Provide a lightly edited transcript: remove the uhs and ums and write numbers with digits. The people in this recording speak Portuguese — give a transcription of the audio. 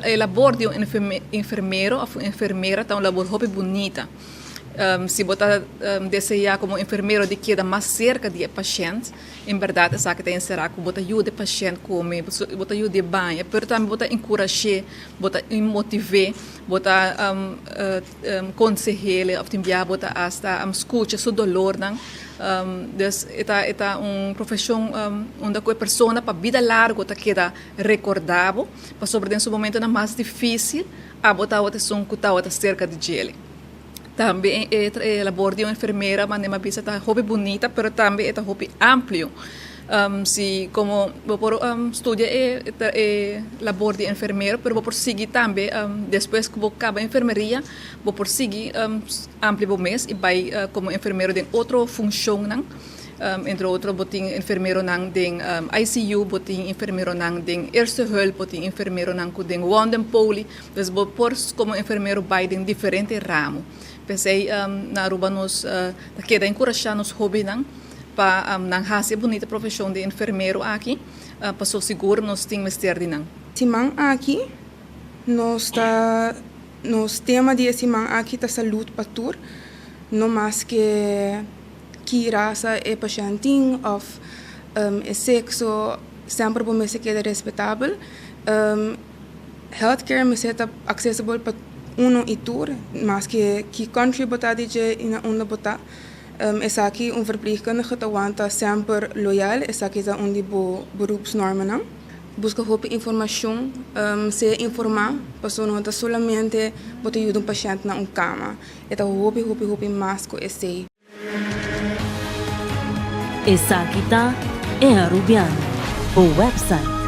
O labor de enfermeiro ou enfermeira é um labor muito bonita. Se você deseja como enfermeiro de quedar mais cerca do paciente, em verdade, essa que tem será que você ajuda o paciente a comer, você ajuda a banhar, mas também você encorajar, você motivar, você aconselhar, ou enviar você hasta escutar seu dolor, então esta uma profissão onde a pessoa para a vida larga está queda recordável, mas sobre esse momento é mais difícil, a botar outra som que está cerca de ele. Também é labor de uma enfermeira, mas uma visa está hobby bonita, mas também é hobby amplo. Se como por estudia labor de enfermeiro, mas por seguir também depois que acaba a enfermeria, por seguir amplo mês e vai como enfermeiro de outra função, não? Entre outros, boting enfermeiro nang ding ICU, boting enfermeiro nang ding eerste hulp, boting enfermeiro nang ding wondenpoli. Dus por como enfermeiro vai em diferentes ramos. Pensei na Aruba nos queda encorajar nos hobby nang para nang hase bonita profissão de enfermeiro aqui, para so seguro nos ting mester di nang. Simang aqui nos tema de simang aqui ta saúde patur, no mais que raça é pacientinho ou é sexo, sempre bom me se queda respeitável. Healthcare me se está acessível para e tur, mas que country botar de in onda botar. Essa aqui verpleegkundige te aguanta sempre loyal, essa aqui é onde beroepsnormen não. Busca hope informação, se informar, para não somente botar ajuda paciente na cama. Então hope mais com esse. Essa aqui tá é Arubiano, o website